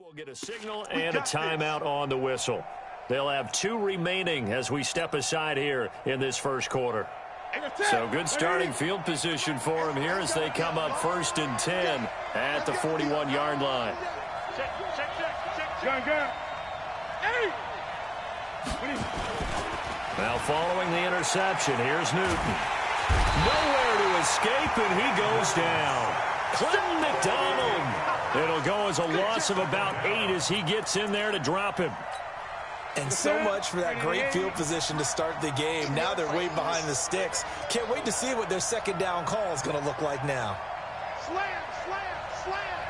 We'll get a signal and a timeout on the whistle. They'll have 2 remaining as we step aside here in this first quarter. So good starting field position for them here as they come up 1st and 10 at the 41-yard line. Now following the interception, here's Newton. Nowhere to escape, and he goes down. Clinton McDonald. It'll go as a loss of about 8 as he gets in there to drop him. And so much for that great field position to start the game. Now they're way behind the sticks. Can't wait to see what their second down call is going to look like now. Slam, slam, slam.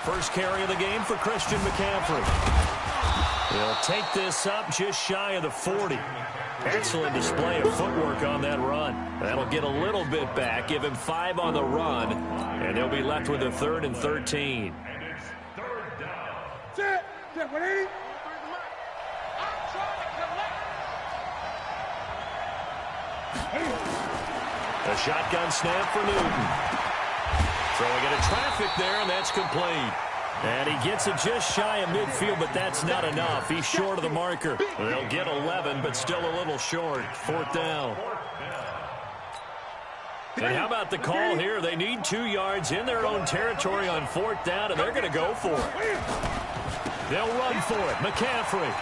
First carry of the game for Christian McCaffrey. He'll take this up just shy of the 40. Excellent display of footwork on that run. That'll get a little bit back, give him 5 on the run, and they'll be left with a 3rd and 13. A shotgun snap for Newton. Throwing into traffic there, and that's complete. And he gets it just shy of midfield, but that's not enough. He's short of the marker. They'll get 11, but still a little short. 4th down. And how about the call here? They need 2 yards in their own territory on 4th down, and they're going to go for it. They'll run for it. McCaffrey.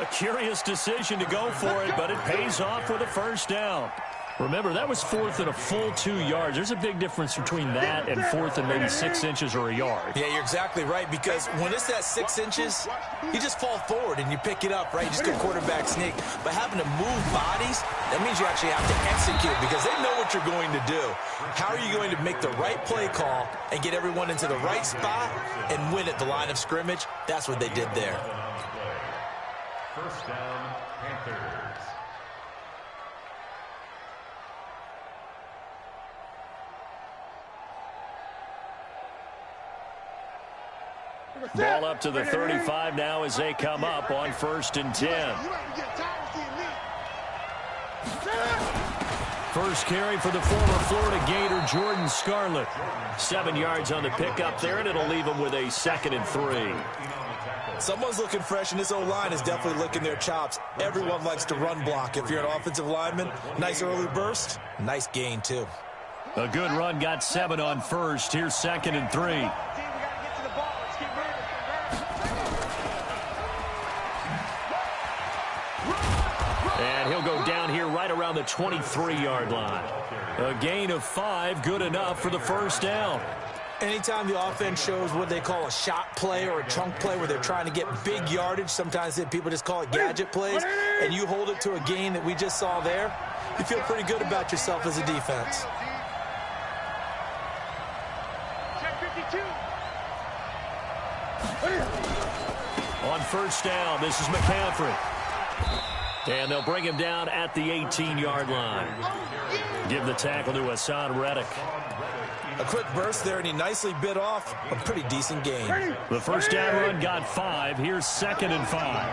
A curious decision to go for it, but it pays off for the 1st down. Remember, that was 4th and a full 2 yards. There's a big difference between that and 4th and maybe 6 inches or a yard. Yeah, you're exactly right, because when it's that 6 inches, you just fall forward and you pick it up, right? You just go quarterback sneak. But having to move bodies, that means you actually have to execute because they know what you're going to do. How are you going to make the right play call and get everyone into the right spot and win at the line of scrimmage? That's what they did there. 1st down, Panthers. Ball up to the 35 now as they come up on 1st and 10. First carry for the former Florida Gator, Jordan Scarlett. 7 yards on the pickup there, and it'll leave him with a 2nd and 3. Someone's looking fresh, and this O-line is definitely licking their chops. Everyone likes to run block. If you're an offensive lineman, nice early burst, nice gain, too. A good run, got 7 on 1st. Here's 2nd and 3. And he'll go down here right around the 23-yard line. A gain of 5, good enough for the 1st down. Anytime the offense shows what they call a shot play or a chunk play where they're trying to get big yardage, sometimes people just call it gadget plays, and you hold it to a gain that we just saw there, you feel pretty good about yourself as a defense. On 1st down, this is McCaffrey. And they'll bring him down at the 18-yard line. Give the tackle to Hassan Reddick. A quick burst there, and he nicely bit off a pretty decent gain. The 1st down run got 5. Here's 2nd and 5.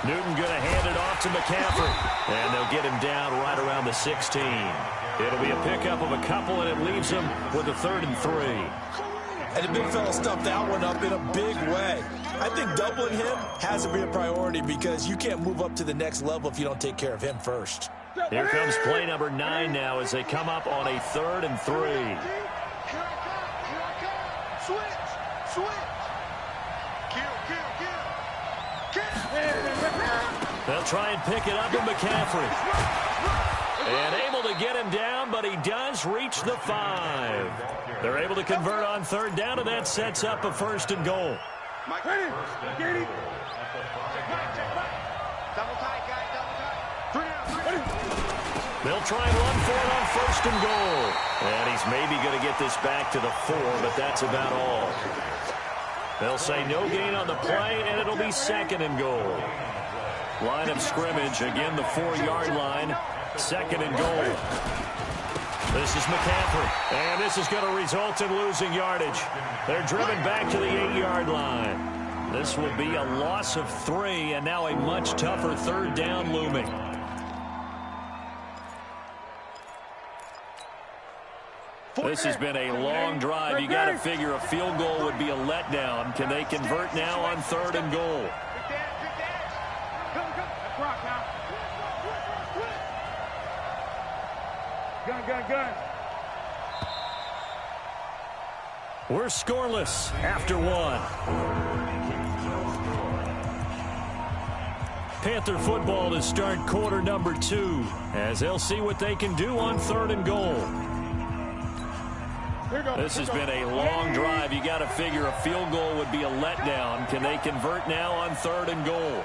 Newton going to hand it off to McCaffrey. And they'll get him down right around the 16. It'll be a pickup of a couple, and it leaves him with a 3rd and 3. And the big fella stuffed that one up in a big way. I think doubling him has to be a priority because you can't move up to the next level if you don't take care of him first. Here comes play number 9 now as they come up on a 3rd and 3. They'll try and pick it up with McCaffrey. And able to get him down, but he does reach the 5. They're able to convert on 3rd down, and that sets up a 1st and goal. They'll try and run for it on 1st and goal. And he's maybe going to get this back to the 4, but that's about all. They'll say no gain on the play, and it'll be 2nd and goal. Line of scrimmage, again the 4-yard line. 2nd and goal. This is McCaffrey, and this is going to result in losing yardage. They're driven back to the 8-yard line. This will be a loss of 3, and now a much tougher third down looming. This has been a long drive. You got to figure a field goal would be a letdown. Can they convert now on 3rd and goal? Gun. We're scoreless after 1. Panther football to start quarter number 2, as they'll see what they can do on 3rd and goal. This has been a long drive. You got to figure a field goal would be a letdown. Can they convert now on 3rd and goal?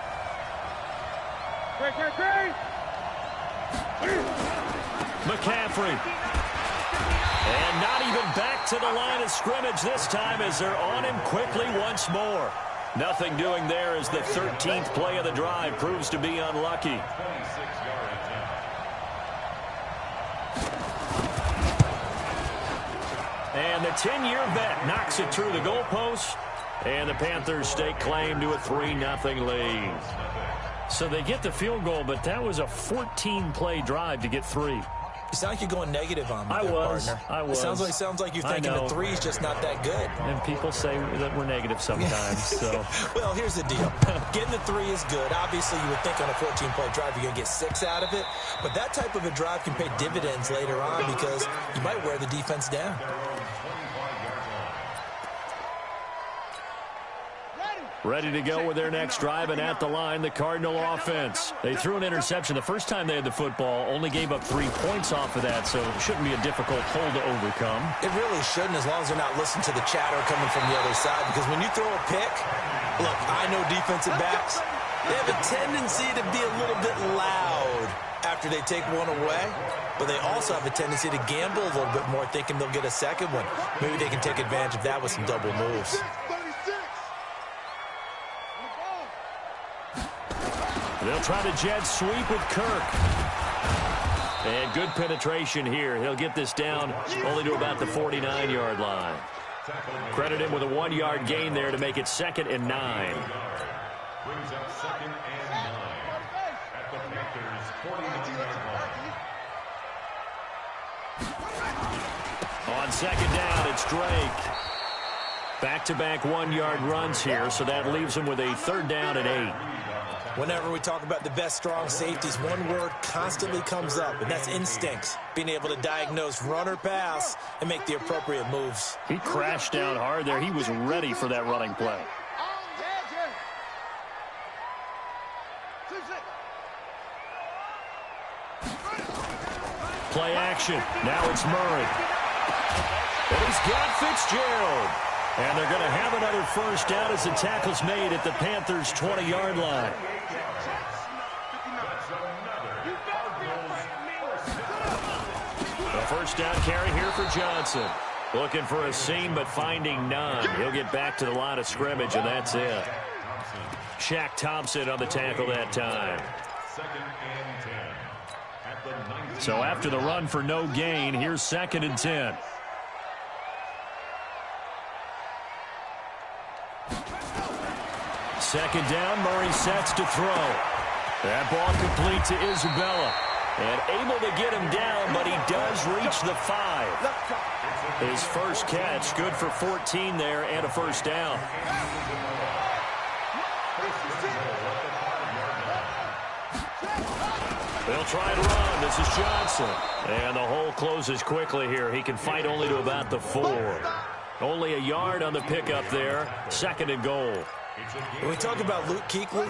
McCaffrey. And not even back to the line of scrimmage this time as they're on him quickly once more. Nothing doing there as the 13th play of the drive proves to be unlucky. And the 10-year vet knocks it through the goalpost. And the Panthers stake claim to a 3-0 lead. So they get the field goal, but that was a 14-play drive to get 3. You sound like you're going negative on me, partner. I was. It sounds like you're thinking the 3 is just not that good. And people say that we're negative sometimes. So. Well, here's the deal. Getting the 3 is good. Obviously, you would think on a 14-play drive you're going to get 6 out of it. But that type of a drive can pay dividends later on because you might wear the defense down. Ready to go with their next drive, and at the line, the Cardinal offense. They threw an interception the first time they had the football, only gave up 3 points off of that, so it shouldn't be a difficult hole to overcome. It really shouldn't, as long as they're not listening to the chatter coming from the other side, because when you throw a pick, look, I know defensive backs, they have a tendency to be a little bit loud after they take one away, but they also have a tendency to gamble a little bit more, thinking they'll get a second one. Maybe they can take advantage of that with some double moves. They'll try to jet sweep with Kirk. And good penetration here. He'll get this down only to about the 49-yard line. Credit him with a 1-yard gain there to make it 2nd and 9. Brings up 2nd and 9 at the Panthers' 49-yard line. On 2nd down, it's Drake. Back-to-back 1-yard runs here, so that leaves him with a 3rd down and 8. Whenever we talk about the best strong safeties, one word constantly comes up, and that's instincts. Being able to diagnose run or pass and make the appropriate moves. He crashed down hard there. He was ready for that running play. Play action. Now it's Murray. And he's got Fitzgerald. And they're going to have another first down as the tackle's made at the Panthers' 20-yard line. A first down carry here for Johnson. Looking for a seam, but finding none. He'll get back to the line of scrimmage, and that's it. Shaq Thompson on the tackle that time. So after the run for no gain, here's 2nd and 10. Second down, Murray sets to throw. That ball complete to Isabella. And able to get him down, but he does reach the 5. His first catch, good for 14 there and a first down. They'll try to run. This is Johnson. And the hole closes quickly here. He can fight only to about the 4. Only a yard on the pickup there. 2nd and goal. When we talk about Luke Kuechly,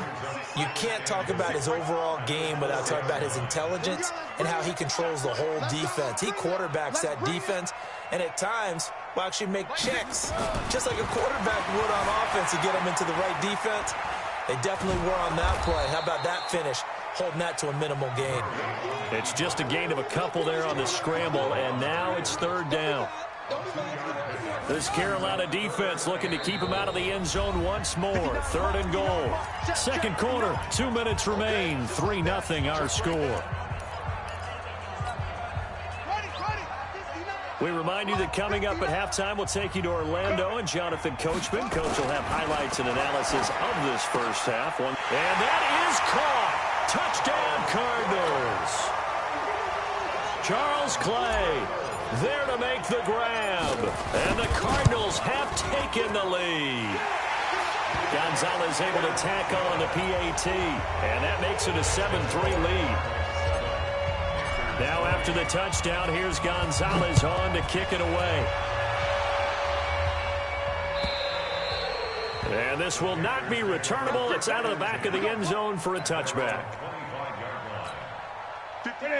you can't talk about his overall game without talking about his intelligence and how he controls the whole defense. He quarterbacks that defense, and at times will actually make checks, just like a quarterback would on offense to get them into the right defense. They definitely were on that play. How about that finish? Holding that to a minimal gain. It's just a gain of a couple there on the scramble, and now it's 3rd down. This Carolina defense looking to keep him out of the end zone once more. 3rd and goal. 2nd quarter, 2 minutes remain. 3-0 our score. We remind you that coming up at halftime, we'll take you to Orlando and Jonathan Coachman. Coach will have highlights and analysis of this first half. And that is caught. Touchdown, Cardinals. Charles Clay there to make the grab. And the Cardinals have taken the lead. Gonzalez able to tack on the PAT. And that makes it a 7-3 lead. Now after the touchdown, here's Gonzalez on to kick it away. And this will not be returnable. It's out of the back of the end zone for a touchback.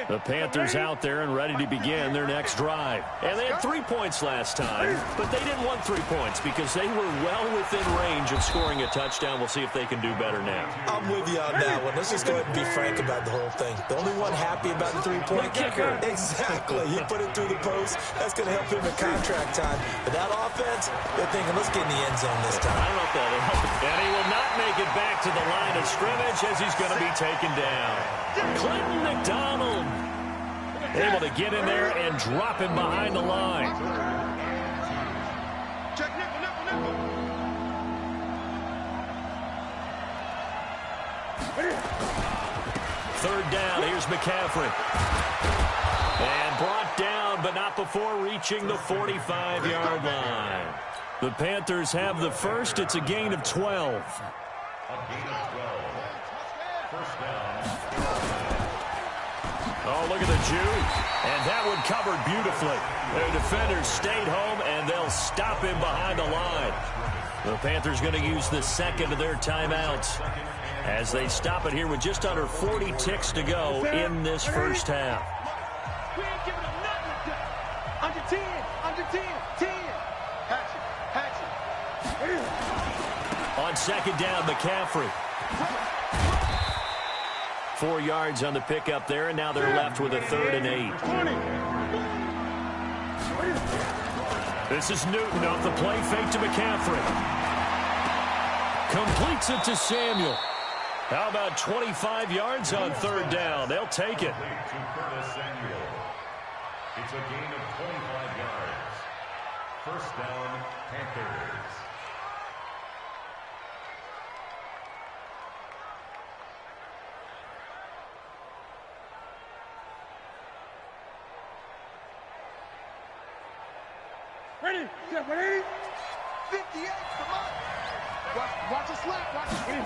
The Panthers out there and ready to begin their next drive. And they had 3 points last time, but they didn't want 3 points because they were well within range of scoring a touchdown. We'll see if they can do better now. I'm with you on that one. Let's just go ahead and be frank about the whole thing. The only one happy about the three-point kicker. Exactly. He put it through the post. That's going to help him in contract time. But that offense, they're thinking, let's get in the end zone this time. I don't know if that'll help. And he will not make it back to the line of scrimmage as he's going to be taken down. Clinton McDonald able to get in there and drop him behind the line. Third down, here's McCaffrey. And brought down, but not before reaching the 45-yard line. The Panthers have the first. It's a gain of 12. A gain of 12. First down. Oh, look at the juke. And that one covered beautifully. The defenders stayed home, and they'll stop him behind the line. The Panthers going to use the second of their timeouts as they stop it here with just under 40 ticks to go in this first half. We ain't giving them nothing. Under 10, under 10, 10. Hatchet. On second down, McCaffrey. 4 yards on the pickup there, and now they're left with a 3rd and 8. This is Newton off the play fake to McCaffrey. Completes it to Samuel. How about 25 yards on 3rd down? They'll take it. It's a gain of 25 yards. First down, Panthers. Ready? Yeah, ready? 58, come on. Watch it slap. Watch it.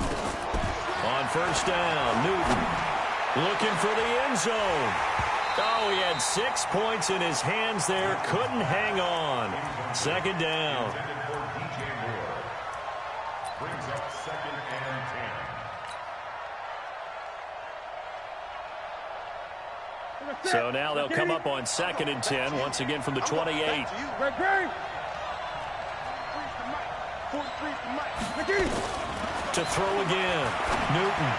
On first down, Newton looking for the end zone. Oh, he had 6 points in his hands there. Couldn't hang on. Second down. Brings up 2nd and 10. So now they'll come up on 2nd and 10, once again from the 28. To throw again. Newton.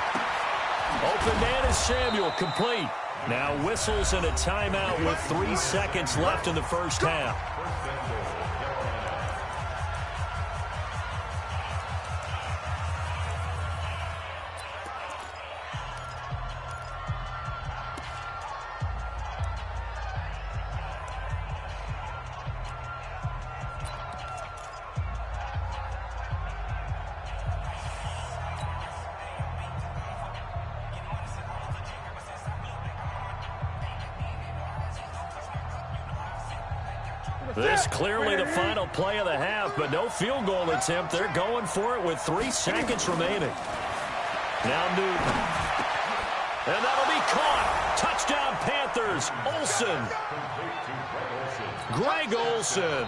Open man is Samuel, complete. Now whistles and a timeout with 3 seconds left in the first half. This clearly the final play of the half, but no field goal attempt. They're going for it with 3 seconds remaining. Now Newton. And that'll be caught. Touchdown Panthers. Olsen. Greg Olsen.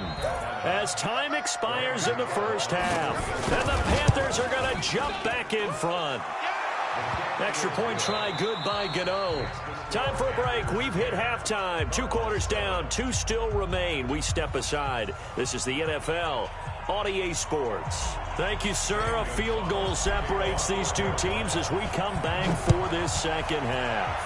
As time expires in the first half. And the Panthers are going to jump back in front. Extra point try good by Gano. Time for a break. We've hit halftime. 2 quarters down. 2 still remain. We step aside. This is the NFL on EA Sports. Thank you, sir. A field goal separates these 2 teams as we come back for this second half.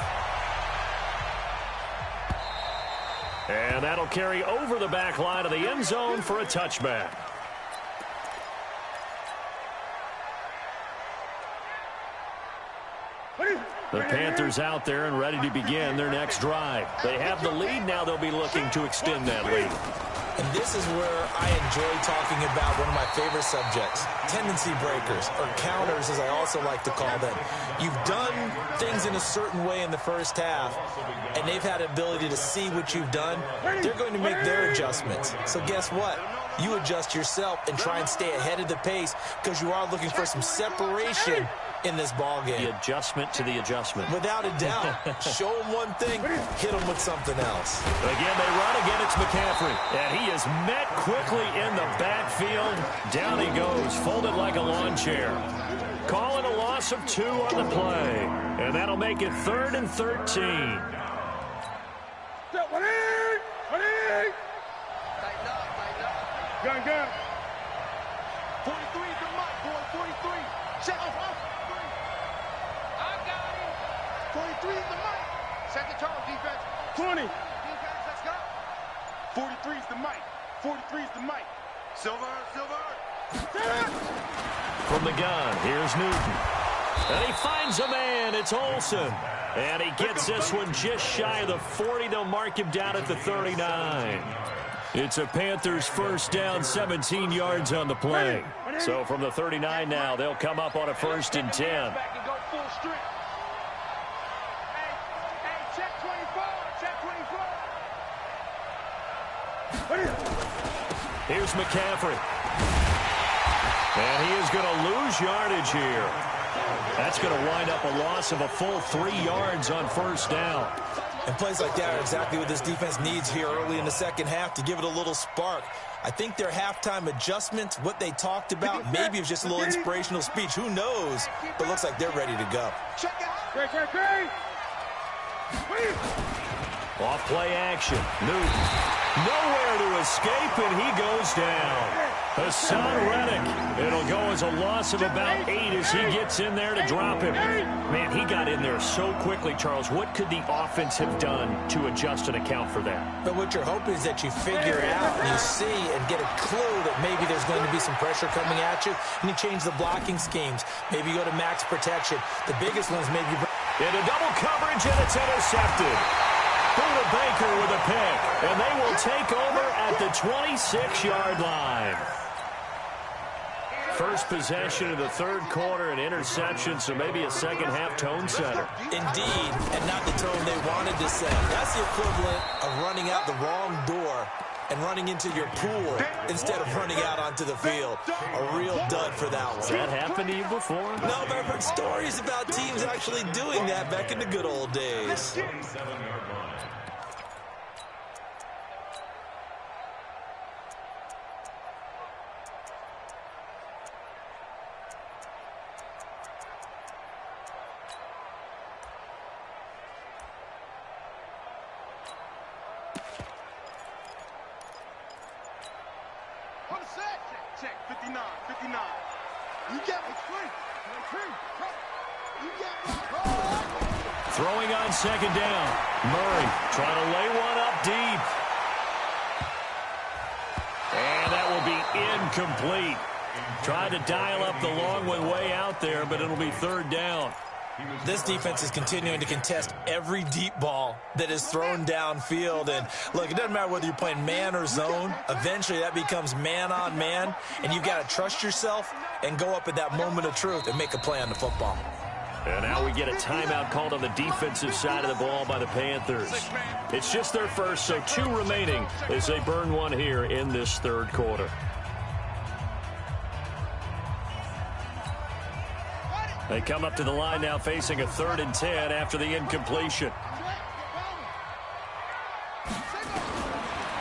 And that'll carry over the back line of the end zone for a touchback. The Panthers out there and ready to begin their next drive. They have the lead. Now they'll be looking to extend that lead. And this is where I enjoy talking about one of my favorite subjects, tendency breakers, or counters as I also like to call them. You've done things in a certain way in the first half, and they've had the ability to see what you've done. They're going to make their adjustments. So guess what? You adjust yourself and try and stay ahead of the pace because you are looking for some separation in this ball game. The adjustment to the adjustment. Without a doubt. Show them one thing, hit them with something else. Again, they run again. It's McCaffrey. And he is met quickly in the backfield. Down he goes, folded like a lawn chair. Calling a loss of 2 on the play. And that'll make it 3rd and 13. Gun. 43 is the mic, boy. 43. Check off. I got it. 43 is the mic. Second charge, defense. 20. Defense, let's go. 43 is the mic. 43 is the mic. Silver. From the gun, here's Newton. And he finds a man. It's Olsen. And he gets this one just shy of the 40. They'll mark him down at the 39. It's a Panthers first down, 17 yards on the play. So from the 39 now, they'll come up on a 1st and 10. Hey, check 24. Check 24. Here's McCaffrey. And he is going to lose yardage here. That's going to wind up a loss of a full 3 yards on 1st down. And plays like that are exactly what this defense needs here early in the second half to give it a little spark. I think their halftime adjustments, what they talked about, maybe it was just a little inspirational speech. Who knows? But looks like they're ready to go. Great. Off play action. Newton. Nowhere to escape, and he goes down. Hassan Reddick. It'll go as a loss of about 8 as he gets in there to drop him. Man, he got in there so quickly, Charles. What could the offense have done to adjust and account for that? But what you're hoping is that you figure it out and you see and get a clue that maybe there's going to be some pressure coming at you, and you change the blocking schemes. Maybe you go to max protection. The biggest one's maybe... Into double coverage, and it's intercepted. Buda Baker with a pick, and they will take over at the 26-yard line. First possession of the 3rd quarter, an interception, so maybe a second-half tone setter. Indeed, and not the tone they wanted to set. That's the equivalent of running out the wrong door and running into your pool instead of running out onto the field. A real dud for that one. Has that happened to you before? No, but I've heard stories about teams actually doing that back in the good old days. Check 59. You get me free. You get me. Throwing on 2nd down. Murray trying to lay one up deep. And that will be incomplete. Tried to dial up the long one way out there, but it'll be 3rd down. This defense is continuing to contest every deep ball that is thrown downfield. And, look, it doesn't matter whether you're playing man or zone. Eventually, that becomes man-on-man, and you've got to trust yourself and go up at that moment of truth and make a play on the football. And now we get a timeout called on the defensive side of the ball by the Panthers. It's just their first, so 2 remaining as they burn one here in this 3rd quarter. They come up to the line now facing a 3rd and 10 after the incompletion.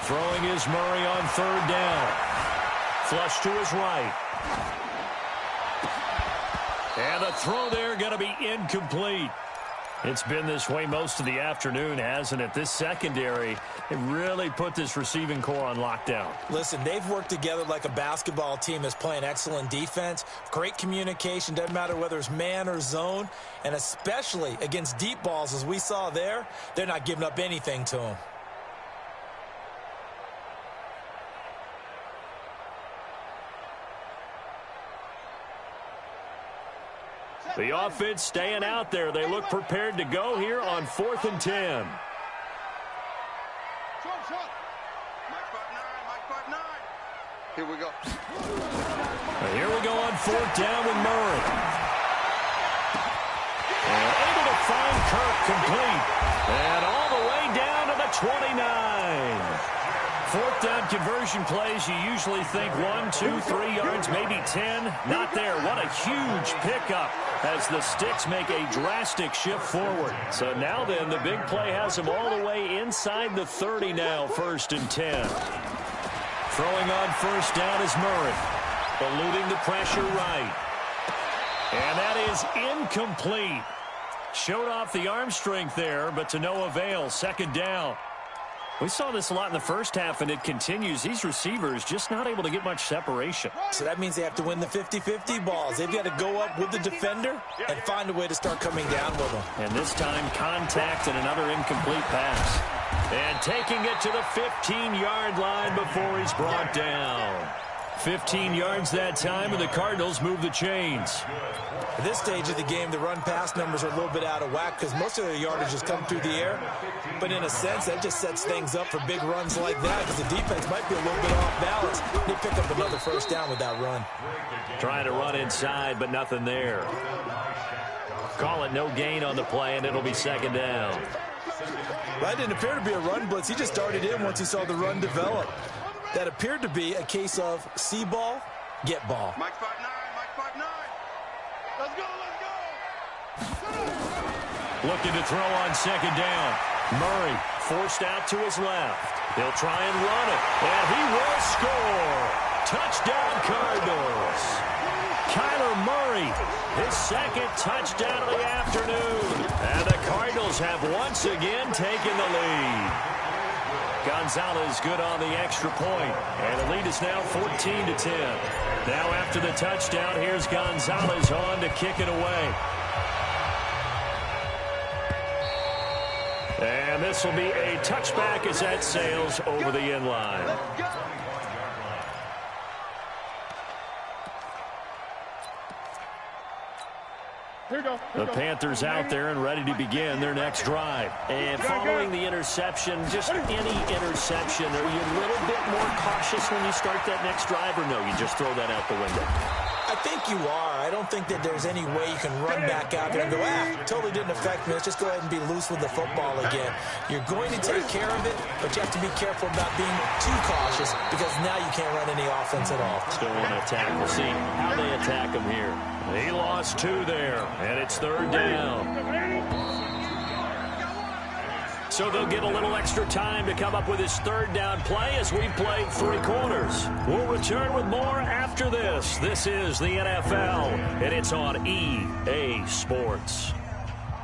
Throwing is Murray on 3rd down. Flush to his right. And the throw there going to be incomplete. It's been this way most of the afternoon, hasn't it? This secondary, it really put this receiving core on lockdown. Listen, they've worked together like a basketball team that's playing excellent defense. Great communication, doesn't matter whether it's man or zone. And especially against deep balls, as we saw there, they're not giving up anything to them. The offense staying out there. They look prepared to go here on 4th and 10. Here we go. Here we go on 4th down with Murray. And able to find Kirk complete. And all the way down to the 29. 4th down conversion plays, you usually think 1, 2, 3 yards, maybe 10. Not there. What a huge pickup as the Sticks make a drastic shift forward. So now then, the big play has them all the way inside the 30 now, 1st and 10. Throwing on 1st down is Murray. Eluding the pressure right. And that is incomplete. Showed off the arm strength there, but to no avail. 2nd down. We saw this a lot in the first half, and it continues. These receivers just not able to get much separation. So that means they have to win the 50-50 balls. They've got to go up with the defender and find a way to start coming down with them. And this time, contact and another incomplete pass. And taking it to the 15-yard line before he's brought down. 15 yards that time, and the Cardinals move the chains. At this stage of the game, the run-pass numbers are a little bit out of whack because most of their yardage has come through the air. But in a sense, that just sets things up for big runs like that because the defense might be a little bit off balance. They pick up another 1st down with that run. Trying to run inside, but nothing there. Call it no gain on the play, and it'll be 2nd down. That didn't appear to be a run blitz. He just started in once he saw the run develop. That appeared to be a case of see ball, get ball. Mike 5-9, Mike 5-9. Let's go, let's go. Looking to throw on 2nd down. Murray forced out to his left. He'll try and run it, and he will score. Touchdown, Cardinals. Kyler Murray, his 2nd touchdown of the afternoon. And the Cardinals have once again taken the lead. Gonzalez good on the extra point, and the lead is now 14-10. Now after the touchdown, here's Gonzalez on to kick it away. And this will be a touchback as that sails over the end line. The Panthers out there and ready to begin their next drive. And following the interception, just any interception, are you a little bit more cautious when you start that next drive, or no, you just throw that out the window? I think you are. I don't think that there's any way you can run back out there and go, totally didn't affect me. Let's just go ahead and be loose with the football again. You're going to take care of it, but you have to be careful about being too cautious because now you can't run any offense at all. Still want to attack. We'll see how they attack him here. He lost 2 there, and it's 3rd down. So they'll get a little extra time to come up with his 3rd down play as we've played 3 quarters. We'll return with more after this. This is the NFL, and it's on EA Sports.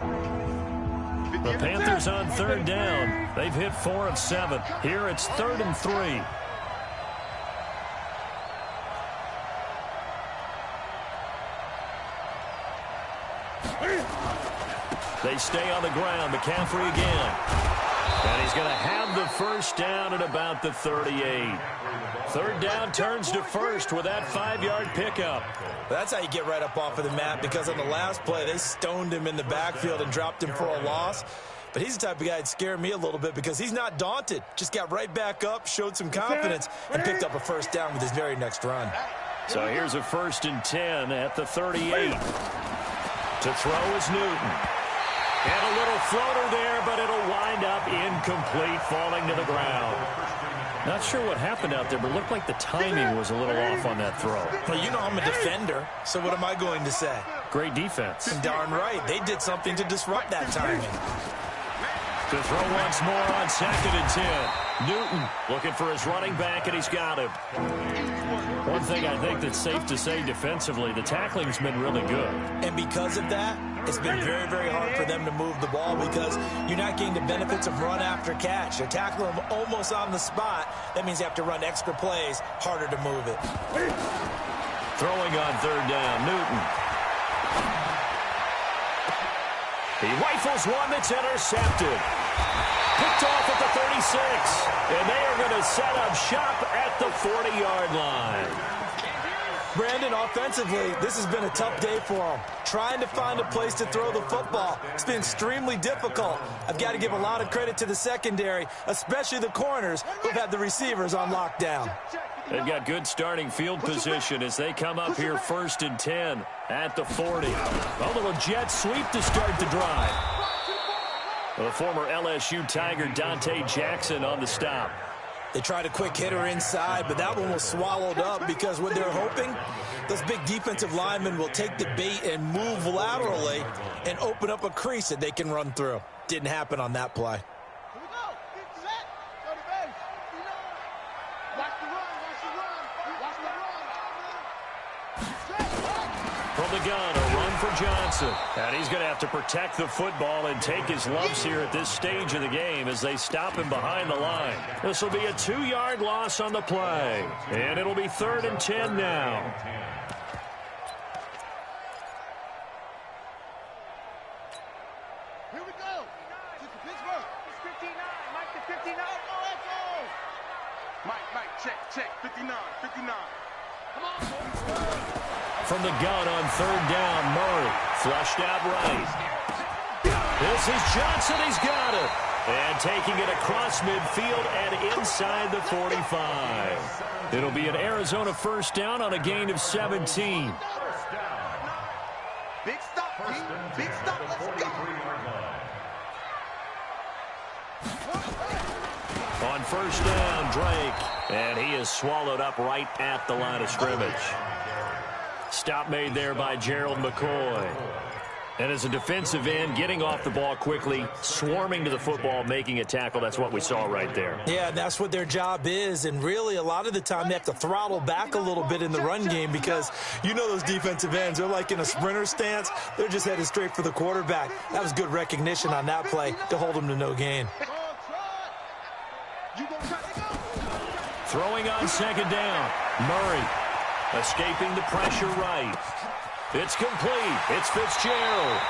The Panthers on 3rd down. They've hit 4 of 7. Here it's 3rd and 3. They stay on the ground. McCaffrey again. And he's going to have the 1st down at about the 38. 3rd down turns to 1st with that 5-yard pickup. That's how you get right up off of the mat because on the last play, they stoned him in the backfield and dropped him for a loss. But he's the type of guy that'd scare me a little bit because he's not daunted. Just got right back up, showed some confidence, and picked up a 1st down with his very next run. So here's a 1st and 10 at the 38. To throw is Newton. And a little floater there, but it'll wind up incomplete, falling to the ground. Not sure what happened out there, but it looked like the timing was a little off on that throw. Well, you know I'm a defender, so what am I going to say? Great defense. Darn right. They did something to disrupt that timing. To throw once more on 2nd and 10. Newton looking for his running back, and he's got him. One thing I think that's safe to say defensively, the tackling's been really good. And because of that, it's been very, very hard for them to move the ball because you're not getting the benefits of run after catch. They're tackling them almost on the spot. That means you have to run extra plays, harder to move it. Throwing on 3rd down, Newton. He rifles one that's intercepted. Picked off at the 36. And they are going to set up shop at the 40-yard line. Brandon, offensively, this has been a tough day for them. Trying to find a place to throw the football. It's been extremely difficult. I've got to give a lot of credit to the secondary, especially the corners who've had the receivers on lockdown. They've got good starting field position as they come up here 1st and 10 at the 40. A little jet sweep to start the drive. The former LSU Tiger Dante Jackson on the stop. They tried a quick hitter inside, but that one was swallowed up because what they're hoping, those big defensive linemen will take the bait and move laterally and open up a crease that they can run through. Didn't happen on that play. Here we go. Get set. Go to base. Watch the run. Watch the run. Watch the run. From the gun, a run for Johnson. And he's going to have to protect the football and take his lumps here at this stage of the game as they stop him behind the line. This will be a 2-yard loss on the play. And it'll be 3rd and 10 now. Here we go. Pittsburgh. It's 59. Mike to 59. Let's go. Mike, check. 59. Come on, boys. From the gun on 3rd down, Murray. Flushed out right. This is Johnson. He's got it. And taking it across midfield and inside the 45. It'll be an Arizona 1st down on a gain of 17. Big stop, team. Big stop. Let's go. On 1st down, Drake. And he is swallowed up right at the line of scrimmage. Stop made there by Gerald McCoy. And as a defensive end, getting off the ball quickly, swarming to the football, making a tackle, that's what we saw right there. Yeah, and that's what their job is. And really, a lot of the time, they have to throttle back a little bit in the run game because you know those defensive ends, they're like in a sprinter stance. They're just headed straight for the quarterback. That was good recognition on that play to hold them to no gain. Throwing on 2nd down, Murray. Escaping the pressure right. It's complete. It's Fitzgerald.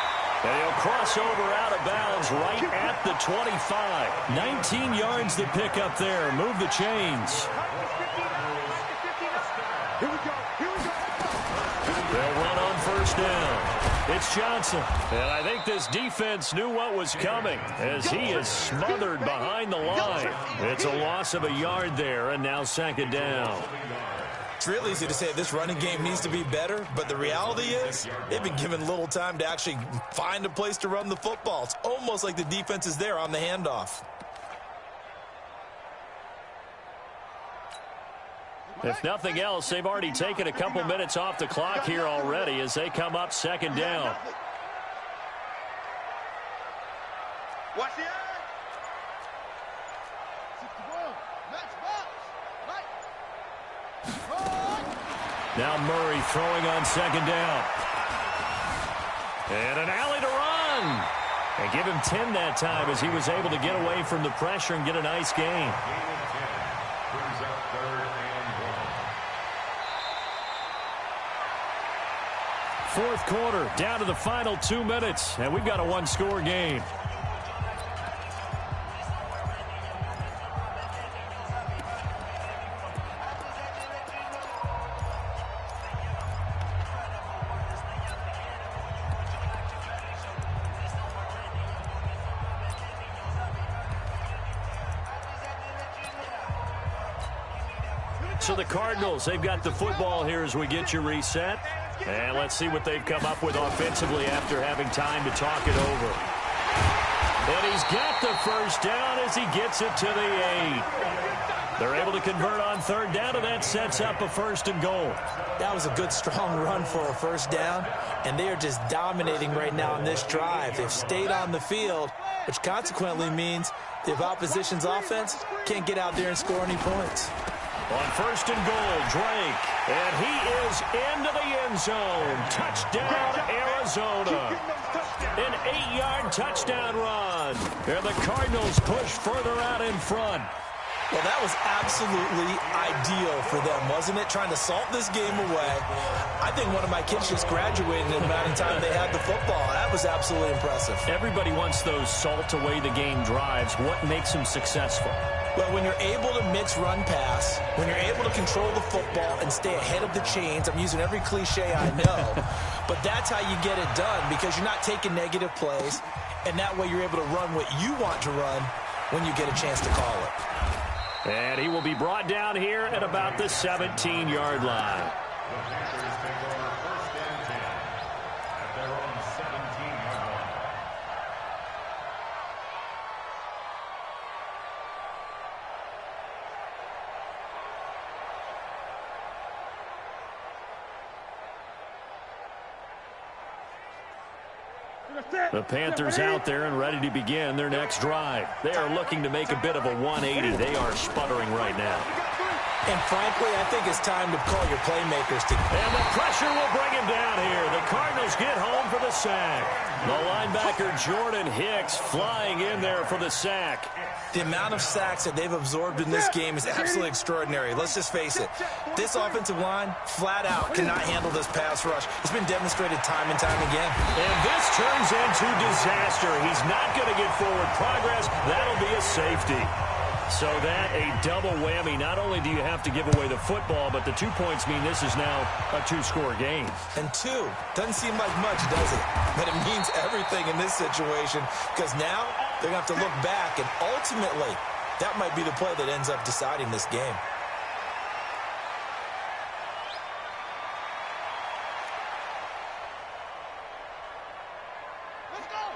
And he'll cross over out of bounds right at the 25. 19 yards to pick up there. Move the chains. Here we go. They'll run on 1st down. It's Johnson. And I think this defense knew what was coming as he is smothered behind the line. It's a loss of a yard there, and now 2nd down. It's real easy to say this running game needs to be better, but the reality is they've been given little time to actually find a place to run the football. It's almost like the defense is there on the handoff. If nothing else, they've already taken a couple minutes off the clock here already as they come up 2nd down. Watch the eye. 61. Match box. Now Murray throwing on 2nd down. And an alley to run. And give him 10 that time as he was able to get away from the pressure and get a nice gain. Fourth quarter, down to the final 2 minutes, and we've got a 1-score game. So the Cardinals, they've got the football here as we get you reset. And let's see what they've come up with offensively after having time to talk it over. And he's got the 1st down as he gets it to the 8. They're able to convert on 3rd down, and that sets up a 1st and goal. That was a good, strong run for a 1st down, and they are just dominating right now on this drive. They've stayed on the field, which consequently means the opposition's offense can't get out there and score any points. On 1st and goal, Drake. And he is into the end zone. Touchdown, Arizona. An 8-yard touchdown run. And the Cardinals push further out in front. Well, that was absolutely ideal for them, wasn't it? Trying to salt this game away. I think one of my kids just graduated in the amount of time they had the football. That was absolutely impressive. Everybody wants those salt away the game drives. What makes them successful? Well, when you're able to mix run pass, when you're able to control the football and stay ahead of the chains, I'm using every cliche I know, but that's how you get it done because you're not taking negative plays, and that way you're able to run what you want to run when you get a chance to call it. And he will be brought down here at about the 17-yard line. The Panthers out there and ready to begin their next drive. They are looking to make a bit of a 180. They are sputtering right now. And frankly, I think it's time to call your playmakers to... And the pressure will bring him down here. The Cardinals get home for the sack. The linebacker Jordan Hicks flying in there for the sack. The amount of sacks that they've absorbed in this game is absolutely extraordinary. Let's just face it. This offensive line, flat out, cannot handle this pass rush. It's been demonstrated time and time again. And this turns into disaster. He's not going to get forward progress. That'll be a safety. So that a double whammy. Not only do you have to give away the football, but the 2 points mean this is now a two-score game. And two, doesn't seem like much, does it? But it means everything in this situation because now they're going to have to look back, and ultimately that might be the play that ends up deciding this game.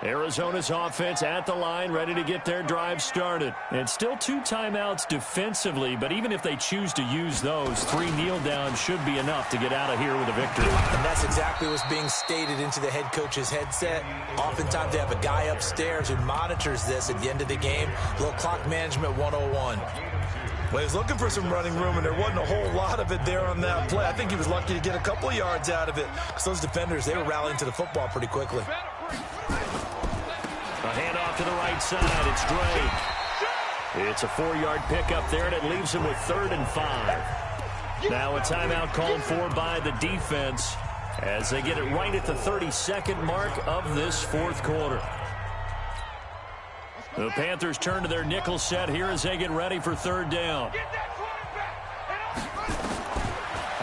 Arizona's offense at the line, ready to get their drive started. And still 2 timeouts defensively, but even if they choose to use those, 3 kneel downs should be enough to get out of here with a victory. And that's exactly what's being stated into the head coach's headset. Oftentimes they have a guy upstairs who monitors this at the end of the game. A little clock management 101. Well, he's looking for some running room, and there wasn't a whole lot of it there on that play. I think he was lucky to get a couple of yards out of it because those defenders, they were rallying to the football pretty quickly. A handoff to the right side. It's Drake. It's a 4-yard pickup there, and it leaves him with 3rd and 5. Now a timeout called for by the defense as they get it right at the 32nd mark of this 4th quarter. The Panthers turn to their nickel set here as they get ready for 3rd down.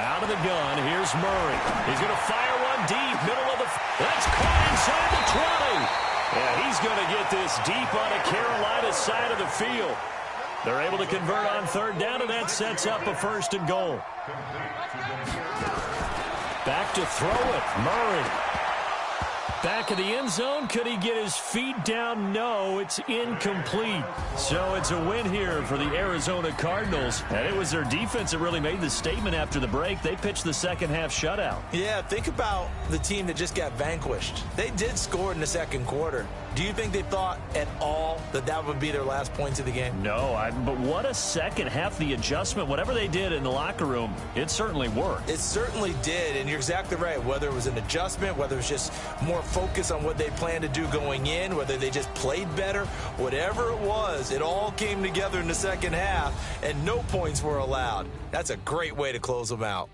Out of the gun, here's Murray. He's going to fire one deep, middle of the... That's caught inside the 20. Yeah, he's going to get this deep on a Carolina side of the field. They're able to convert on 3rd down, and that sets up a 1st and goal. Back to throw it, Murray. Back of the end zone. Could he get his feet down? No, it's incomplete. So it's a win here for the Arizona Cardinals. And it was their defense that really made the statement after the break. They pitched the second half shutout. Yeah, think about the team that just got vanquished. They did score in the 2nd quarter. Do you think they thought at all that that would be their last points of the game? No, but what a second half. The adjustment, whatever they did in the locker room, it certainly worked. It certainly did, and you're exactly right. Whether it was an adjustment, whether it was just more focus on what they planned to do going in, whether they just played better, whatever it was, it all came together in the second half, and no points were allowed. That's a great way to close them out.